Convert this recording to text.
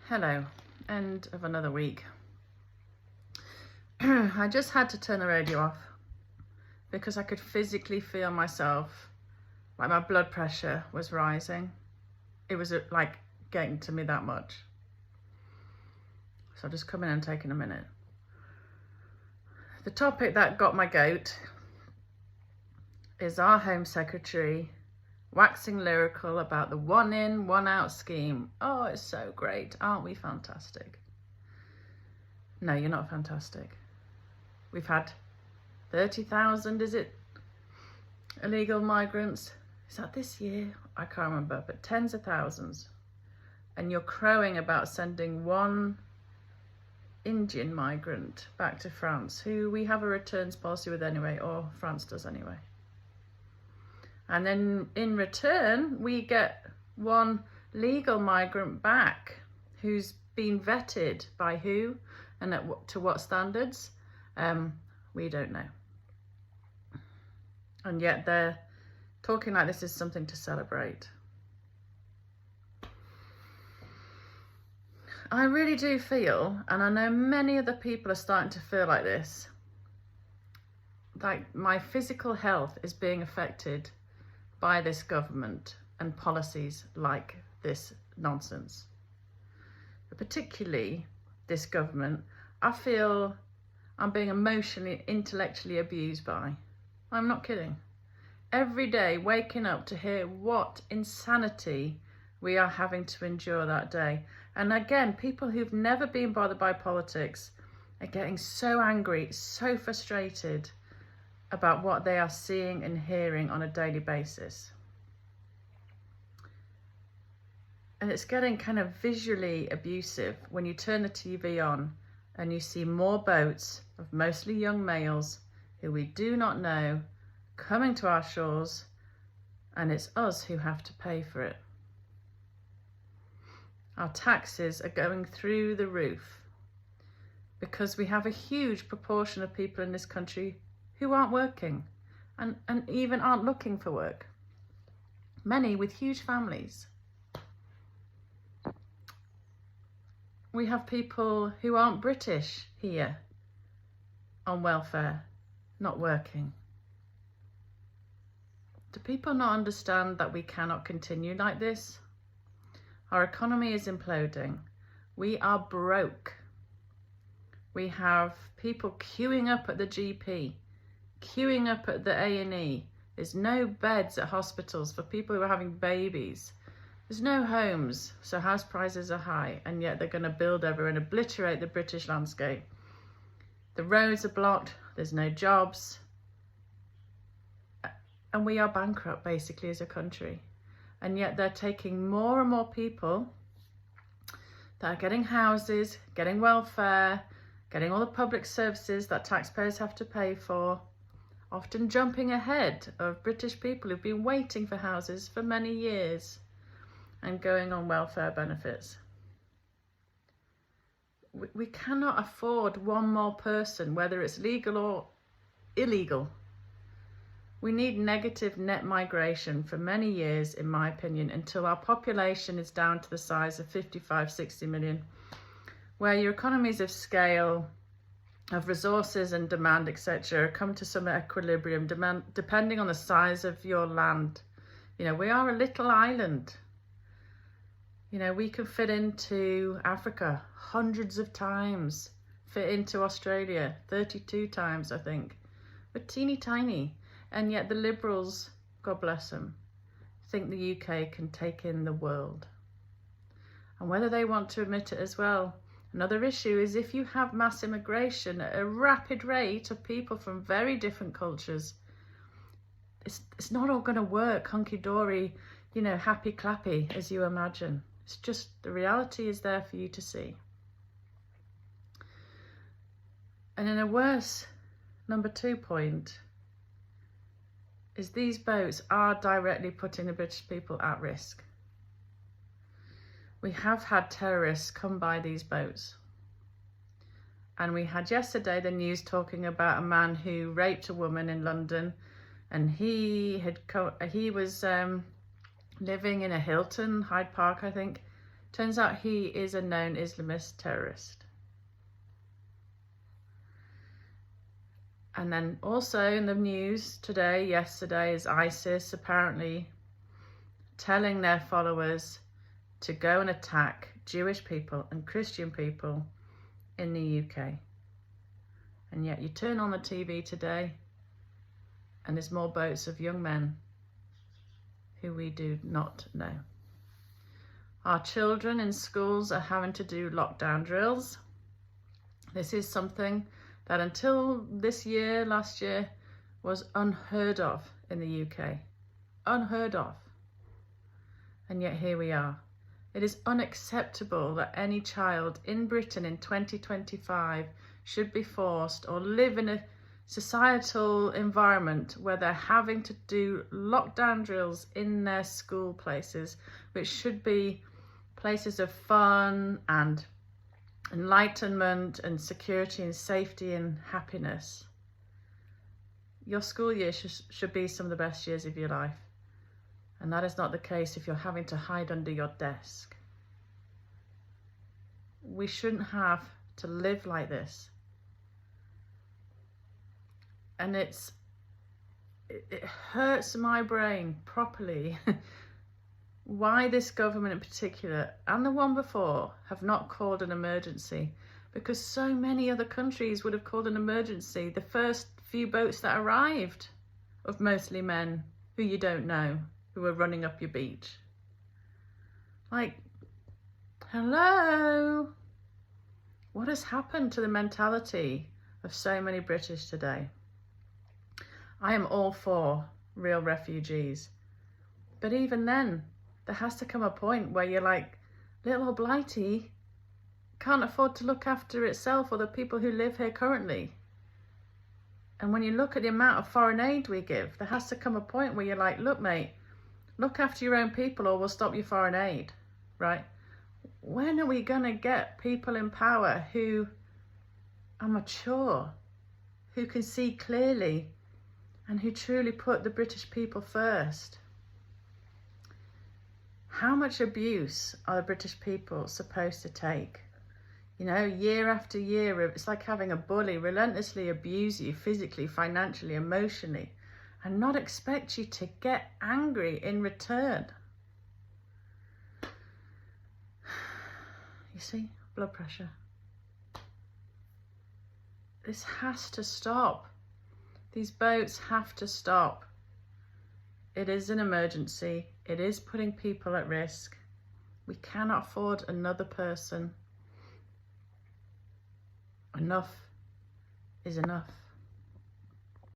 Hello, end of another week. I just had to turn the radio off because I could physically feel myself, like my blood pressure was rising. It was like getting to me that much. So I'll just come in and taking a minute. The topic that got my goat is our Home Secretary waxing lyrical about the one in, one out scheme. Oh, it's so great. Aren't we fantastic? No, you're not fantastic. We've had 30,000, is it, illegal migrants? Is that this year? I can't remember, but tens of thousands. And you're crowing about sending one Indian migrant back to France, who we have a returns policy with anyway, or France does anyway. And then in return, we get one legal migrant back who's been vetted by who and to what standards, we don't know. And yet they're talking like this is something to celebrate. I really do feel, and I know many other people are starting to feel like this, like my physical health is being affected by this government and policies like this nonsense. But particularly this government, I feel I'm being emotionally, intellectually abused by. I'm not kidding. Every day waking up to hear what insanity we are having to endure that day. And again, people who've never been bothered by politics are getting so angry, so frustrated about what they are seeing and hearing on a daily basis. And it's getting kind of visually abusive when you turn the TV on and you see more boats of mostly young males who we do not know coming to our shores, and it's us who have to pay for it. Our taxes are going through the roof because we have a huge proportion of people in this country who aren't working and even aren't looking for work. Many with huge families. We have people who aren't British here on welfare, not working. Do people not understand that we cannot continue like this? Our economy is imploding. We are broke. We have people queuing up at the GP, queuing up at the A&E. There's no beds at hospitals for people who are having babies. There's no homes, so house prices are high, and yet they're going to build everywhere and obliterate the British landscape. The roads are blocked, there's no jobs, and we are bankrupt basically as a country. And yet they're taking more and more people that are getting houses, getting welfare, getting all the public services that taxpayers have to pay for, often jumping ahead of British people who've been waiting for houses for many years and going on welfare benefits. We cannot afford one more person, whether it's legal or illegal. We need negative net migration for many years, in my opinion, until our population is down to the size of 55, 60 million, where your economies of scale, of resources and demand, etc., come to some equilibrium, depending on the size of your land. You know, we are a little island. You know, we can fit into Africa hundreds of times, fit into Australia 32 times, I think. We're teeny tiny. And yet the Liberals, God bless them, think the UK can take in the world. And whether they want to admit it as well. Another issue is if you have mass immigration at a rapid rate of people from very different cultures, it's not all going to work hunky-dory, you know, happy clappy as you imagine. It's just the reality is there for you to see. And in a worse number 2 point is these boats are directly putting the British people at risk. We have had terrorists come by these boats. And we had yesterday the news talking about a man who raped a woman in London, and he was living in a Hilton, Hyde Park, I think, Turns out he is a known Islamist terrorist. And then also in the news yesterday, is ISIS apparently telling their followers to go and attack Jewish people and Christian people in the UK. And yet you turn on the TV today and there's more boats of young men who we do not know. Our children in schools are having to do lockdown drills. This is something that until last year, was unheard of in the UK. Unheard of. And yet here we are. It is unacceptable that any child in Britain in 2025 should be forced or live in a societal environment where they're having to do lockdown drills in their school places, which should be places of fun and enlightenment and security and safety and happiness. Your school year should be some of the best years of your life. And that is not the case if you're having to hide under your desk. We shouldn't have to live like this. And it hurts my brain properly why this government in particular, and the one before, have not called an emergency, because so many other countries would have called an emergency the first few boats that arrived, of mostly men who you don't know, who are running up your beach. Like, hello? What has happened to the mentality of so many British today? I am all for real refugees, but even then, there has to come a point where you're like, little old Blighty can't afford to look after itself or the people who live here currently. And when you look at the amount of foreign aid we give, there has to come a point where you're like, look mate, look after your own people or we'll stop your foreign aid, right? When are we gonna get people in power who are mature, who can see clearly and who truly put the British people first? How much abuse are the British people supposed to take? You know, year after year, it's like having a bully relentlessly abuse you physically, financially, emotionally, and not expect you to get angry in return. You see, blood pressure. This has to stop. These boats have to stop. It is an emergency. It is putting people at risk. We cannot afford another person. Enough is enough.